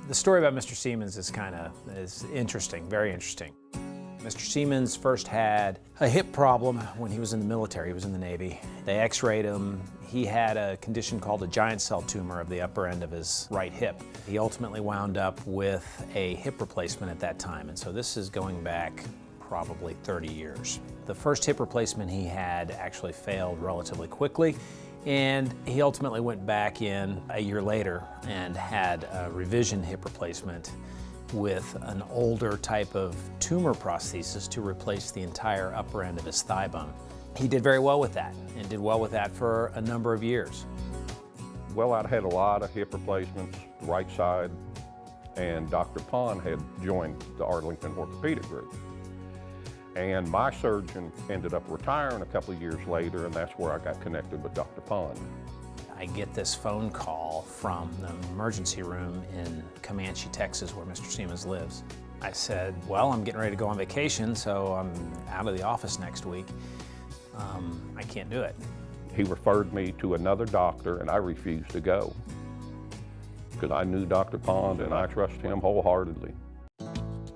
The story about Mr. Siemens is interesting, very interesting. Mr. Siemens first had a hip problem when he was in the military, he was in the Navy. They x-rayed him. He had a condition called a giant cell tumor of the upper end of his right hip. He ultimately wound up with a hip replacement at that time, and so this is going back probably 30 years. The first hip replacement he had actually failed relatively quickly, and he ultimately went back in a year later and had a revision hip replacement with an older type of tumor prosthesis to replace the entire upper end of his thigh bone. He did very well with that, and did well with that for a number of years. Well, I'd had a lot of hip replacements, the right side, and Dr. Pond had joined the Arlington Orthopedic group. And my surgeon ended up retiring a couple of years later, and that's where I got connected with Dr. Pond. I get this phone call from the emergency room in Comanche, Texas, where Mr. Siemens lives. I said, well, I'm getting ready to go on vacation, so I'm out of the office next week. I can't do it. He referred me to another doctor, and I refused to go because I knew Dr. Pond and I trust him wholeheartedly.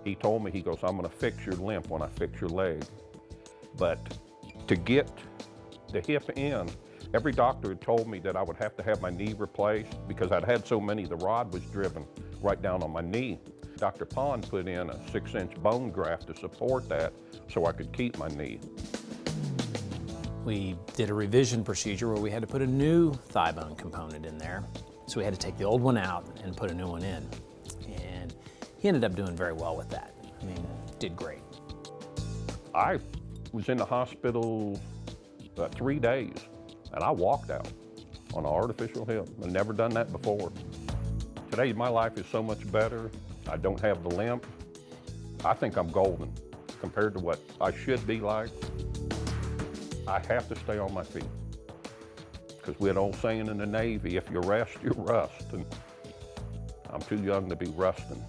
He told me, he goes, I'm gonna fix your limp when I fix your leg. But to get the hip in, every doctor had told me that I would have to have my knee replaced because I'd had so many, the rod was driven right down on my knee. Dr. Pond put in a 6-inch bone graft to support that so I could keep my knee. We did a revision procedure where we had to put a new thigh bone component in there. So we had to take the old one out and put a new one in. And he ended up doing very well with that. I mean, did great. I was in the hospital 3 days, and I walked out on an artificial hip. I've never done that before. Today, my life is so much better. I don't have the limp. I think I'm golden compared to what I should be like. I have to stay on my feet because we had an old saying in the Navy, if you rest, you rust. And I'm too young to be rusting.